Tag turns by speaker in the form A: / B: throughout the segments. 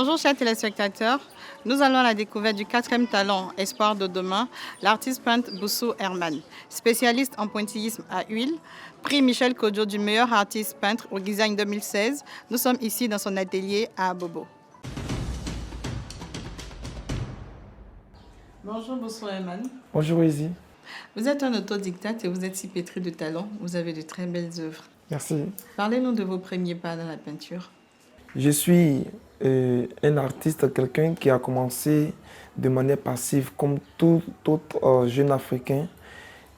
A: Bonjour chers téléspectateurs, nous allons à la découverte du quatrième talent espoir de demain, l'artiste peintre Boussou Herman. Spécialiste en pointillisme à huile, prix Michel Kodjo du meilleur artiste peintre au design 2016, nous sommes ici dans son atelier à Abobo. Bonjour Boussou Herman.
B: Bonjour Izzy.
A: Vous êtes un autodidacte et vous êtes si pétri de talent, vous avez de très belles œuvres.
B: Merci.
A: Parlez-nous de vos premiers pas dans la peinture.
B: Je suis un artiste, quelqu'un qui a commencé de manière passive comme tout autre jeune Africain.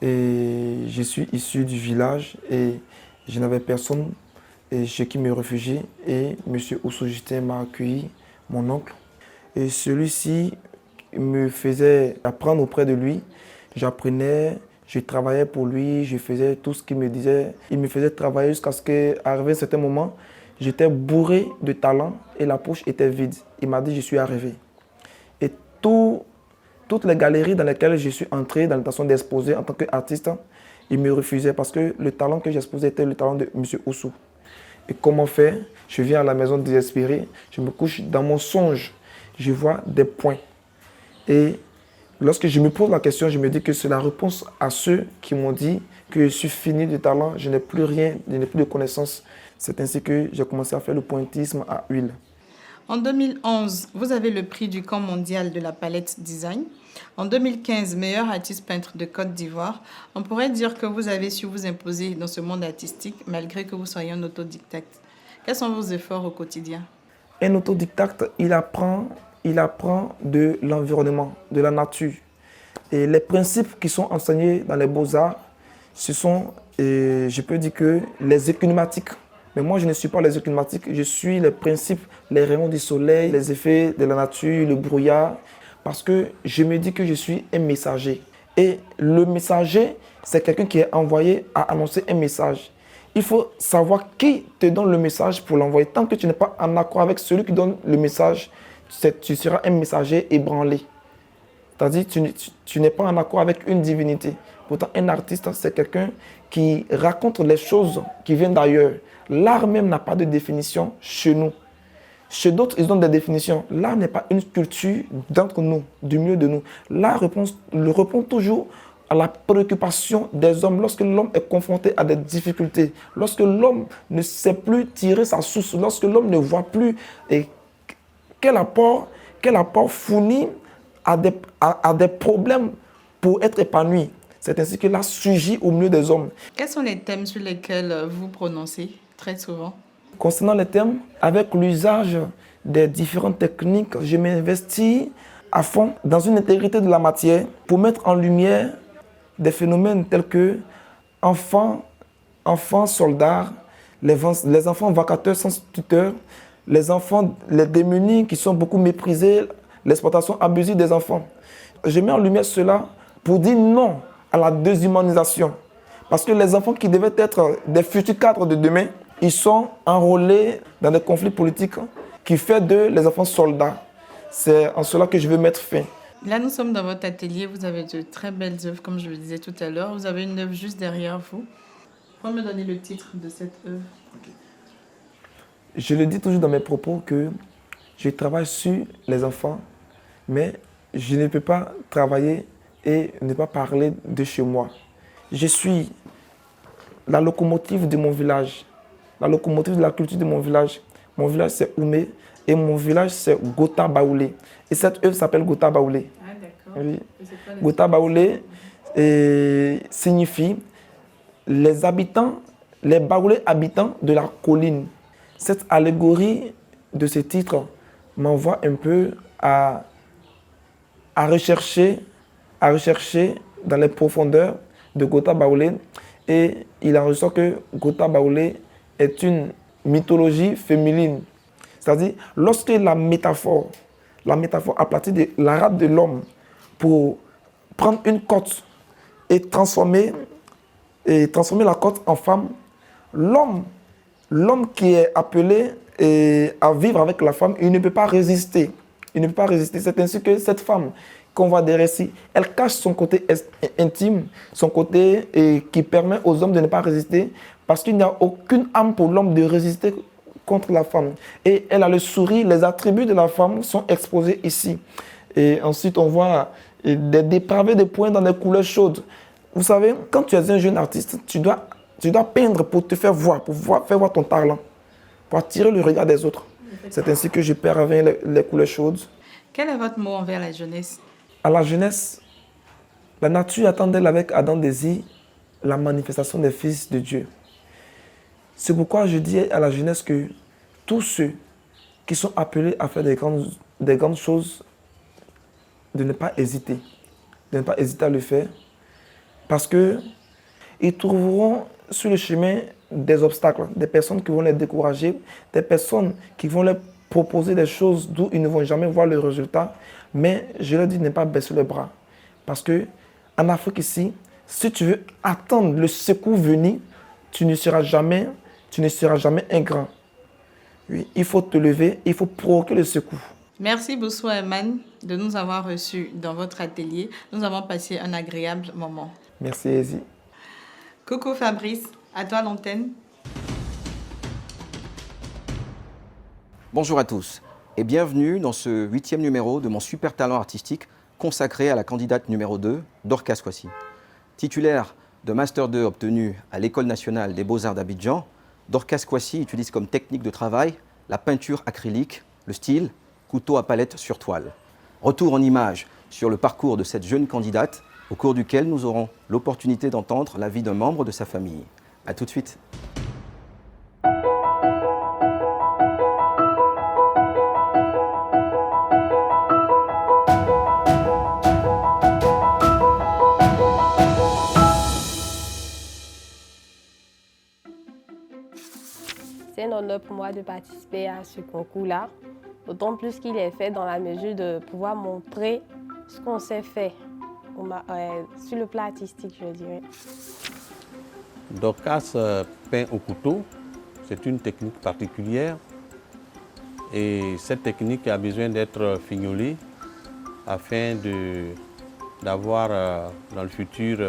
B: Et je suis issu du village et je n'avais personne chez qui me réfugier. Et M. Oussou Justin m'a accueilli, mon oncle. Et celui-ci me faisait apprendre auprès de lui. J'apprenais, je travaillais pour lui, je faisais tout ce qu'il me disait. Il me faisait travailler jusqu'à ce qu'arrivé un certain moment, j'étais bourré de talent et la poche était vide. Il m'a dit, je suis arrivé. Et toutes les galeries dans lesquelles je suis entré, dans l'intention d'exposer en tant qu'artiste, il me refusait parce que le talent que j'exposais était le talent de M. Oussou. Et comment faire? Je viens à la maison désespéré, je me couche dans mon songe, je vois des points. Et lorsque je me pose la question, je me dis que c'est la réponse à ceux qui m'ont dit que je suis fini de talent, je n'ai plus rien, je n'ai plus de connaissances. C'est ainsi que j'ai commencé à faire le pointillisme à huile.
A: En 2011, vous avez le prix du camp mondial de la palette design. En 2015, meilleur artiste peintre de Côte d'Ivoire. On pourrait dire que vous avez su vous imposer dans ce monde artistique malgré que vous soyez un autodidacte. Quels sont vos efforts au quotidien?
B: Un autodidacte, il apprend de l'environnement, de la nature. Et les principes qui sont enseignés dans les beaux-arts, ce sont, je peux dire que les économatiques. Mais moi, je ne suis pas les économatiques, je suis les principes, les rayons du soleil, les effets de la nature, le brouillard. Parce que je me dis que je suis un messager. Et le messager, c'est quelqu'un qui est envoyé à annoncer un message. Il faut savoir qui te donne le message pour l'envoyer. Tant que tu n'es pas en accord avec celui qui donne le message, tu seras un messager ébranlé. C'est-à-dire que tu n'es pas en accord avec une divinité. Pourtant, un artiste, c'est quelqu'un qui raconte les choses qui viennent d'ailleurs. L'art même n'a pas de définition chez nous. Chez d'autres, ils ont des définitions. L'art n'est pas une culture d'entre nous, du milieu de nous. L'art répond toujours à la préoccupation des hommes lorsque l'homme est confronté à des difficultés, lorsque l'homme ne sait plus tirer sa source, lorsque l'homme ne voit plus quel apport fournit à des problèmes pour être épanoui. C'est ainsi que l'art surgit au milieu des hommes.
A: Quels sont les thèmes sur lesquels vous prononcez très souvent?
B: Concernant les thèmes, avec l'usage des différentes techniques, je m'investis à fond dans une intégrité de la matière pour mettre en lumière des phénomènes tels que enfants soldats, les enfants vacateurs sans tuteur, les démunis qui sont beaucoup méprisés, l'exploitation abusive des enfants. Je mets en lumière cela pour dire non à la déshumanisation. Parce que les enfants qui devaient être des futurs cadres de demain, ils sont enrôlés dans des conflits politiques qui font d'eux les enfants soldats. C'est en cela que je veux mettre fin.
A: Là, nous sommes dans votre atelier. Vous avez de très belles œuvres, comme je le disais tout à l'heure. Vous avez une œuvre juste derrière vous. Vous pouvez me donner le titre de cette œuvre?
B: Je le dis toujours dans mes propos que je travaille sur les enfants, mais je ne peux pas travailler et ne pas parler de chez moi. Je suis la locomotive de mon village, la locomotive de la culture de mon village. Mon village, c'est Oumé et mon village, c'est Gota Baoulé. Et cette œuvre s'appelle Gota Baoulé.
A: Ah, d'accord.
B: Oui. Gota Baoulé signifie les Baoulés habitants de la colline. Cette allégorie de ce titre m'envoie un peu à rechercher dans les profondeurs de Gota Baoulé. Et il en ressort que Gota Baoulé est une mythologie féminine. C'est-à-dire, lorsque la métaphore à partir de la rate de l'homme pour prendre une côte et transformer la côte en femme, l'homme qui est appelé à vivre avec la femme, il ne peut pas résister. Il ne peut pas résister. C'est ainsi que cette femme qu'on voit des récits, elle cache son côté intime, son côté qui permet aux hommes de ne pas résister, parce qu'il n'y a aucune âme pour l'homme de résister contre la femme. Et elle a le sourire, les attributs de la femme sont exposés ici. Et ensuite, on voit des dépravés de points dans des couleurs chaudes. Vous savez, quand tu es un jeune artiste, tu dois peindre pour te faire voir, faire voir ton talent, pour attirer le regard des autres. C'est ainsi que je peins avec les couleurs chaudes.
A: Quel est votre mot envers la jeunesse?
B: À la jeunesse, la nature attend d'elle avec Adam désir la manifestation des fils de Dieu. C'est pourquoi je dis à la jeunesse que tous ceux qui sont appelés à faire des grandes choses, de ne pas hésiter, à le faire, parce qu'ils trouveront sur le chemin des obstacles, des personnes qui vont les décourager, des personnes qui vont leur proposer des choses d'où ils ne vont jamais voir le résultat. Mais je leur dis de ne pas baisser les bras. Parce qu'en Afrique ici, si tu veux attendre le secours venir, tu ne seras jamais ingrat. Oui, il faut te lever, il faut provoquer le secours.
A: Merci Boussou Herman de nous avoir reçus dans votre atelier. Nous avons passé un agréable moment.
B: Merci Ezi.
A: Coucou Fabrice, à toi l'antenne.
C: Bonjour à tous et bienvenue dans ce 8e numéro de mon super talent artistique consacré à la candidate numéro 2, Dorcas Kwasi. Titulaire de Master 2 obtenu à l'École nationale des beaux-arts d'Abidjan, Dorcas Kwasi utilise comme technique de travail la peinture acrylique, le style couteau à palette sur toile. Retour en images sur le parcours de cette jeune candidate au cours duquel nous aurons l'opportunité d'entendre l'avis d'un membre de sa famille. A tout de suite.
D: C'est un honneur pour moi de participer à ce concours-là, d'autant plus qu'il est fait dans la mesure de pouvoir montrer ce qu'on sait faire sur le plan artistique, je dirais.
E: Dorcas peint au couteau, c'est une technique particulière et cette technique a besoin d'être fignolée afin d'avoir dans le futur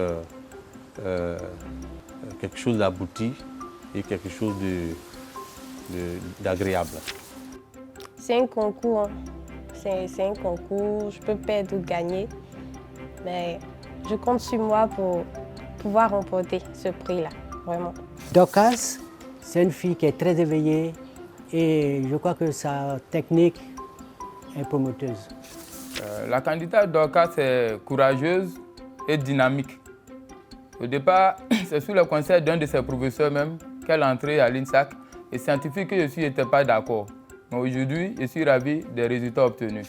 E: quelque chose d'abouti et quelque chose d'agréable.
D: C'est un concours, hein. C'est un concours, je peux perdre ou gagner, mais je compte sur moi pour pouvoir remporter ce prix-là, vraiment.
F: Dorcas, c'est une fille qui est très éveillée et je crois que sa technique est promoteuse.
G: La candidate Dorcas est courageuse et dynamique. Au départ, c'est sous le conseil d'un de ses professeurs même qu'elle est entrée à l'INSAC et scientifique que je suis n'étais pas d'accord. Mais aujourd'hui, je suis ravi des résultats obtenus.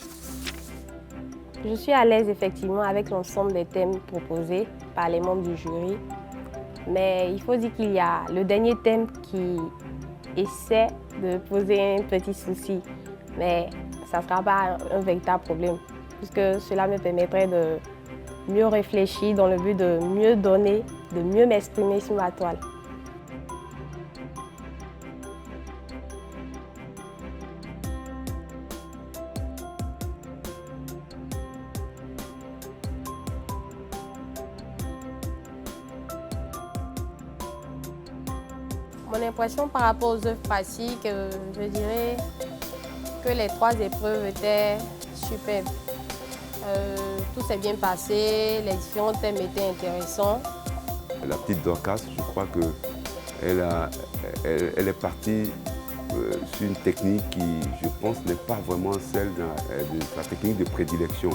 D: Je suis à l'aise effectivement avec l'ensemble des thèmes proposés par les membres du jury. Mais il faut dire qu'il y a le dernier thème qui essaie de poser un petit souci. Mais ça ne sera pas un véritable problème, puisque cela me permettrait de mieux réfléchir dans le but de mieux donner, de mieux m'exprimer sur ma toile. Mon impression par rapport aux œuvres pratiques, je dirais que les 3 épreuves étaient superbes. Tout s'est bien passé, les différents thèmes étaient intéressants.
H: La petite Dorcas, je crois qu'elle est partie sur une technique qui, je pense, n'est pas vraiment celle de sa technique de prédilection.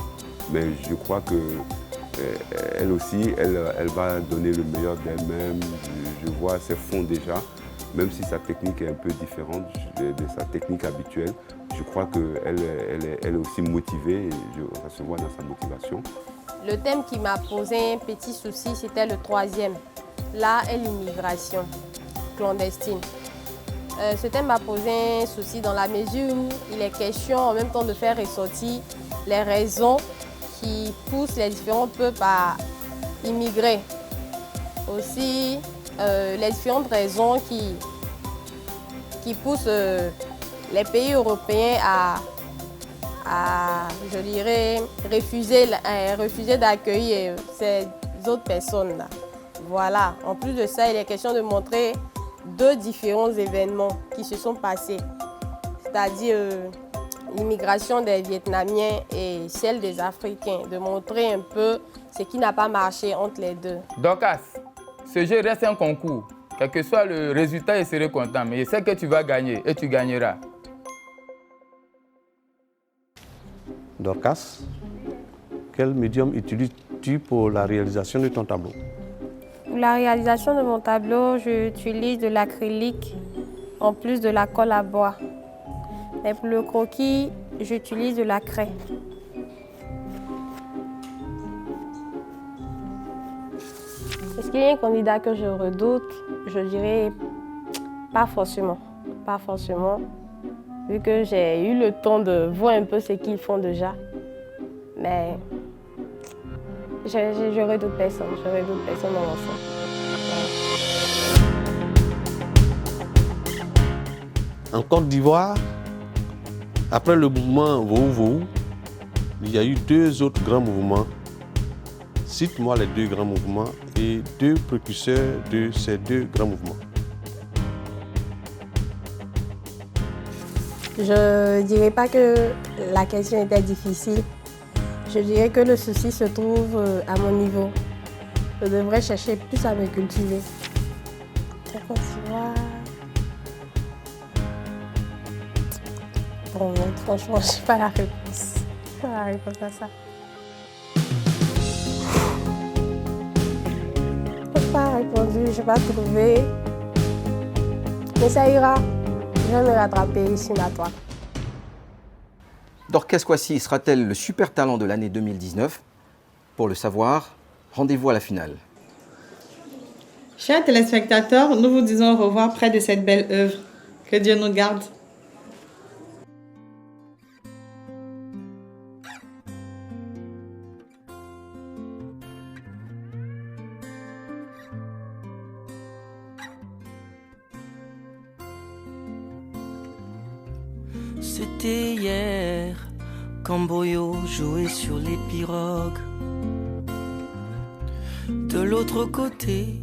H: Mais je crois qu'elle aussi, elle va donner le meilleur d'elle-même. Je vois ses fonds déjà. Même si sa technique est un peu différente de sa technique habituelle, je crois qu'elle est aussi motivée et ça se voit dans sa motivation.
D: Le thème qui m'a posé un petit souci, c'était le 3e. Là est l'immigration clandestine. Ce thème m'a posé un souci dans la mesure où il est question en même temps de faire ressortir les raisons qui poussent les différents peuples à immigrer. Aussi, les différentes raisons qui poussent les pays européens à je dirais, refuser d'accueillir ces autres personnes-là. Voilà. En plus de ça, il est question de montrer deux différents événements qui se sont passés, c'est-à-dire l'immigration des Vietnamiens et celle des Africains, de montrer un peu ce qui n'a pas marché entre les deux.
G: Dorcas, ce jeu reste un concours. Quel que soit le résultat, je serai content. Mais je sais que tu vas gagner et tu gagneras.
E: Dorcas, quel médium utilises-tu pour la réalisation de ton tableau?
D: Pour la réalisation de mon tableau, j'utilise de l'acrylique en plus de la colle à bois. Et pour le croquis, j'utilise de la craie. Est-ce qu'il y a un candidat que je redoute? Je dirais pas forcément. Pas forcément. Vu que j'ai eu le temps de voir un peu ce qu'ils font déjà. Mais je redoute personne. Je redoute personne dans l'ensemble.
E: En Côte d'Ivoire, après le mouvement Vou-Vou, il y a eu deux autres grands mouvements. Cite-moi les deux grands mouvements et deux précurseurs de ces deux grands mouvements.
D: Je ne dirais pas que la question était difficile. Je dirais que le souci se trouve à mon niveau. Je devrais chercher plus à me cultiver. Côte d'Ivoire. Bon, franchement, je n'ai pas la réponse. Je n'ai pas la réponse à ça. Je n'ai pas répondu, je n'ai pas trouvé. Mais ça ira. Je vais me rattraper sur ma toile.
C: Dorcas Kwasi sera-t-elle le super talent de l'année 2019? Pour le savoir, rendez-vous à la finale.
A: Chers téléspectateurs, nous vous disons au revoir près de cette belle œuvre. Que Dieu nous garde.
I: C'était hier quand Boyo jouait sur les pirogues. De l'autre côté,